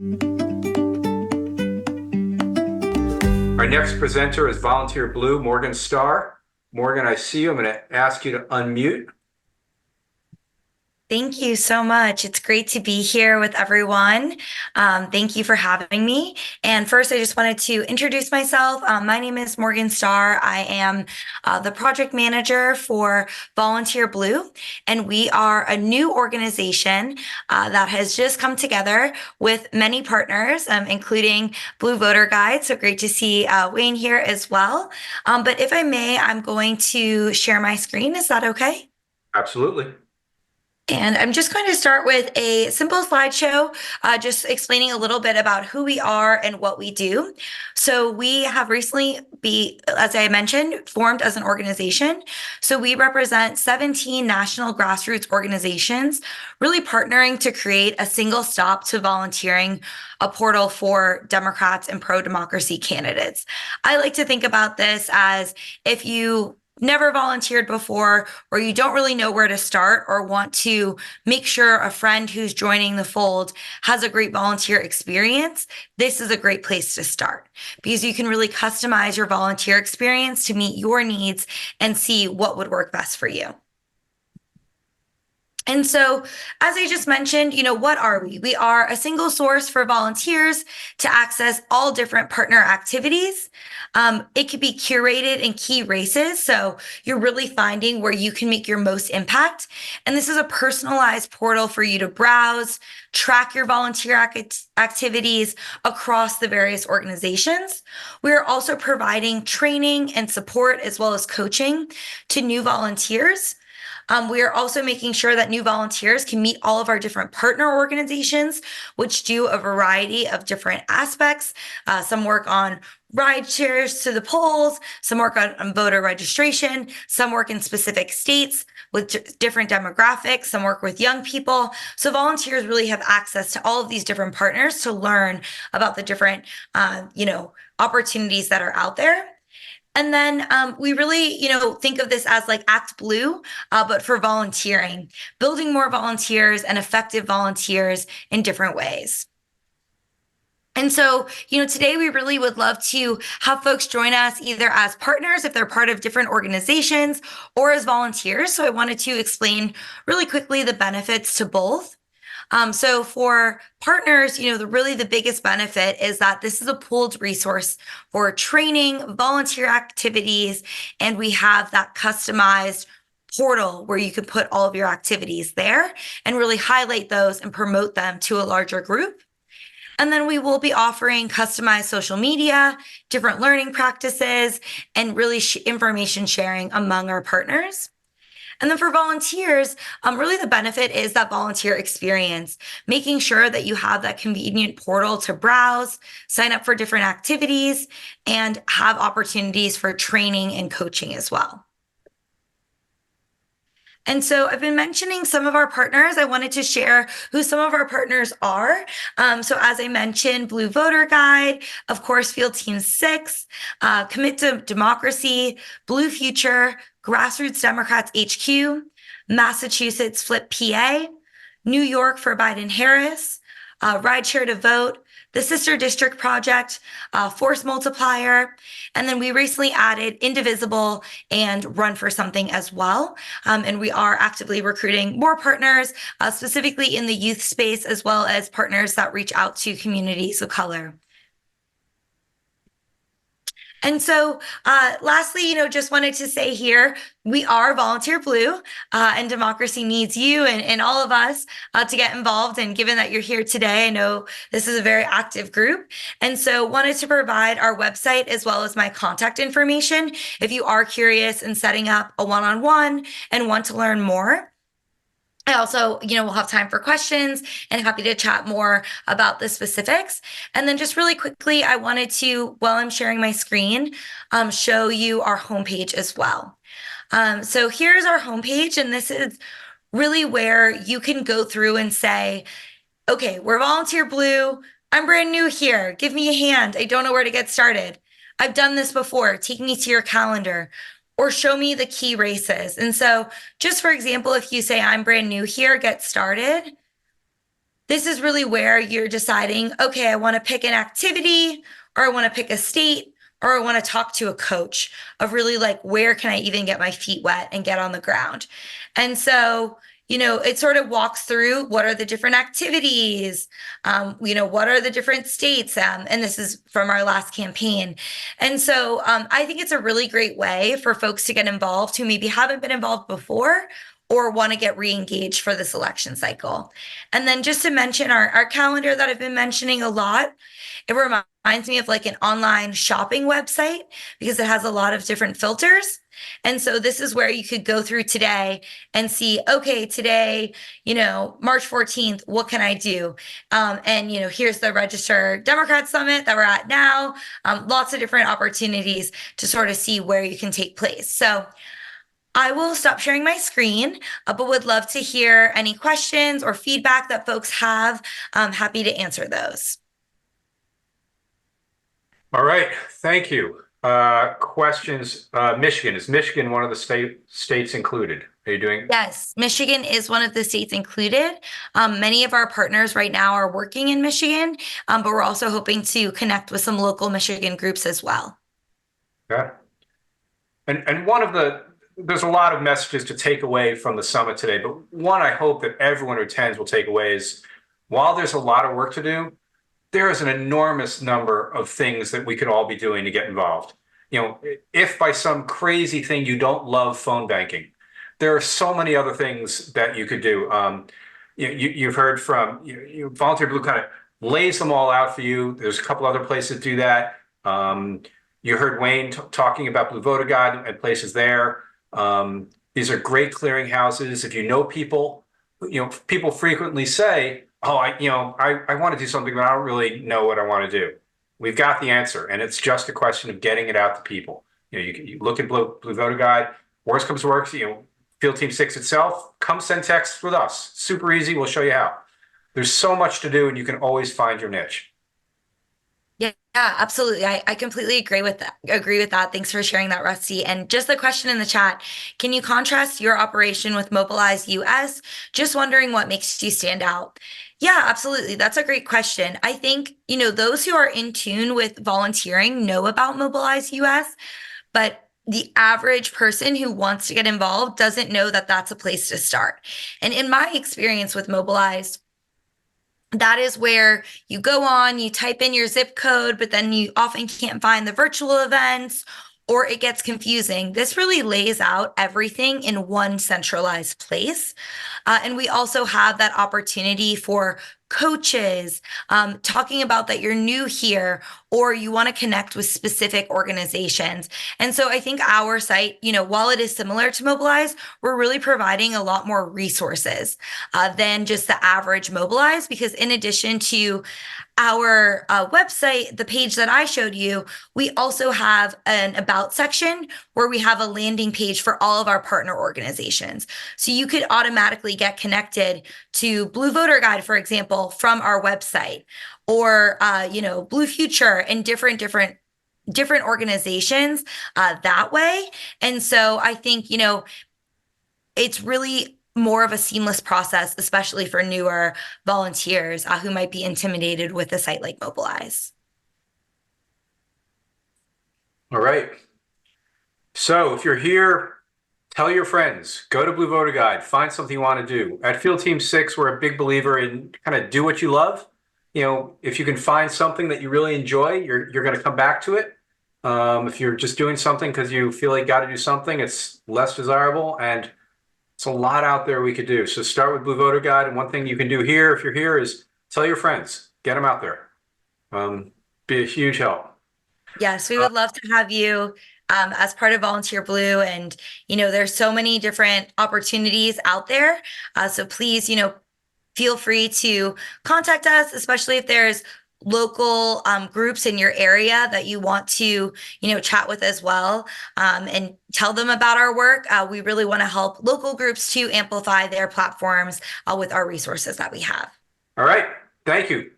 Our next presenter is Volunteer Blue, Morgan Stahr. Morgan, I see you. I'm going to ask you to unmute. Thank you so much. It's great to be here with everyone. Thank you for having me. And first, I just wanted to introduce myself. My name is Morgan Stahr. I am the project manager for Volunteer Blue, and we are a new organization that has just come together with many partners, including Blue Voter Guide. So great to see Wayne here as well. But if I may, I'm going to share my screen. Is that okay? Absolutely. And I'm just going to start with a simple slideshow, just explaining a little bit about who we are and what we do. So we have recently, as I mentioned, formed as an organization. So we represent 17 national grassroots organizations, really partnering to create a single stop to volunteering, a portal for Democrats and pro-democracy candidates. I like to think about this as if you never volunteered before, or you don't really know where to start, or want to make sure a friend who's joining the fold has a great volunteer experience, this is a great place to start because you can really customize your volunteer experience to meet your needs and see what would work best for you. And so, as I just mentioned, what are we? We are a single source for volunteers to access all different partner activities. It could be curated in key races. So you're really finding where you can make your most impact. And this is a personalized portal for you to browse, track your volunteer activities across the various organizations. We are also providing training and support as well as coaching to new volunteers. We are also making sure that new volunteers can meet all of our different partner organizations, which do a variety of different aspects. Some work on ride shares to the polls, some work on voter registration, some work in specific states with different demographics, some work with young people. So volunteers really have access to all of these different partners to learn about the different, opportunities that are out there. And then we really, think of this as like Act Blue, but for volunteering, building more volunteers and effective volunteers in different ways. And so, today we really would love to have folks join us either as partners, if they're part of different organizations, or as volunteers. So I wanted to explain really quickly the benefits to both. So for partners, the biggest benefit is that this is a pooled resource for training, volunteer activities, and we have that customized portal where you can put all of your activities there and really highlight those and promote them to a larger group. And then we will be offering customized social media, different learning practices, and really information sharing among our partners. And then for volunteers, really the benefit is that volunteer experience, making sure that you have that convenient portal to browse, sign up for different activities, and have opportunities for training and coaching as well. And so I've been mentioning some of our partners. I wanted to share who some of our partners are. So as I mentioned, Blue Voter Guide, of course, Field Team 6, Commit to Democracy, Blue Future, Grassroots Democrats HQ, Massachusetts Flip PA, New York for Biden Harris, Rideshare to Vote, the Sister District Project, Force Multiplier, and then we recently added Indivisible and Run for Something as well. And we are actively recruiting more partners, specifically in the youth space, as well as partners that reach out to communities of color. And so lastly, just wanted to say here, we are Volunteer Blue, and democracy needs you and all of us to get involved. And given that you're here today, I know this is a very active group. And so wanted to provide our website as well as my contact information if you are curious in setting up a one-on-one and want to learn more. I also, we'll have time for questions and happy to chat more about the specifics. And then just really quickly, I wanted to, while I'm sharing my screen, show you our homepage as well. So here's our homepage, and this is really where you can go through and say, okay, we're Volunteer Blue. I'm brand new here. Give me a hand. I don't know where to get started. I've done this before. Take me to your calendar. Or show me the key races. And so just for example, if you say I'm brand new here, get started, this is really where you're deciding, okay, I want to pick an activity, or I want to pick a state, or I want to talk to a coach of really like, where can I even get my feet wet and get on the ground? And so, it sort of walks through what are the different activities, what are the different states, and this is from our last campaign. And so I think it's a really great way for folks to get involved who maybe haven't been involved before or want to get re-engaged for the selection cycle. And then just to mention our calendar that I've been mentioning a lot, it reminds me of like an online shopping website because it has a lot of different filters. And so this is where you could go through today and see, okay, today, March 14th, what can I do? And, here's the Register Democrat Summit that we're at now. Lots of different opportunities to sort of see where you can take place. So I will stop sharing my screen, but would love to hear any questions or feedback that folks have. I'm happy to answer those. All right, thank you. Questions, Michigan. Is Michigan one of the states included? Are you doing? Yes, Michigan is one of the states included. Many of our partners right now are working in Michigan, but we're also hoping to connect with some local Michigan groups as well. Yeah. And there's a lot of messages to take away from the summit today, but one I hope that everyone who attends will take away is, while there's a lot of work to do, there is an enormous number of things that we could all be doing to get involved. If by some crazy thing you don't love phone banking, there are so many other things that you could do. You've heard from Volunteer Blue kind of lays them all out for you. There's a couple other places to do that. You heard Wayne talking about Blue Voter Guide and places there. These are great clearinghouses. If you know people, people frequently say, oh, I want to do something, but I don't really know what I want to do. We've got the answer, and it's just a question of getting it out to people. You look at Blue Voter Guide. Worst comes to worst, Field Team 6 itself, come send texts with us. Super easy. We'll show you how. There's so much to do, and you can always find your niche. Yeah, absolutely. I completely agree with that. Thanks for sharing that, Rusty. And just the question in the chat, can you contrast your operation with Mobilize US? Just wondering what makes you stand out. Yeah, absolutely. That's a great question. I think, those who are in tune with volunteering know about Mobilize US, but the average person who wants to get involved doesn't know that that's a place to start. And in my experience with Mobilize, that is where you go on, you type in your zip code, but then you often can't find the virtual events, or it gets confusing. This really lays out everything in one centralized place. And we also have that opportunity for coaches talking about that you're new here or you want to connect with specific organizations. And so I think our site, while it is similar to Mobilize, we're really providing a lot more resources than just the average Mobilize, because in addition to our website, the page that I showed you, we also have an about section where we have a landing page for all of our partner organizations. So you could automatically get connected to Blue Voter Guide, for example, from our website, or Blue Future and different organizations that way. And so I think it's really more of a seamless process, especially for newer volunteers who might be intimidated with a site like Mobilize. All right. So if you're here, tell your friends, go to Blue Voter Guide, find something you want to do. At Field Team 6, we're a big believer in kind of do what you love. If you can find something that you really enjoy, you're going to come back to it. If you're just doing something because you feel like you got to do something, it's less desirable, and it's a lot out there we could do. So start with Blue Voter Guide, and one thing you can do here, if you're here, is tell your friends, get them out there. Be a huge help. Yes, we would love to have you as part of Volunteer Blue. And, there's so many different opportunities out there. So please, feel free to contact us, especially if there's local groups in your area that you want to, chat with as well, and tell them about our work. We really want to help local groups to amplify their platforms with our resources that we have. All right. Thank you.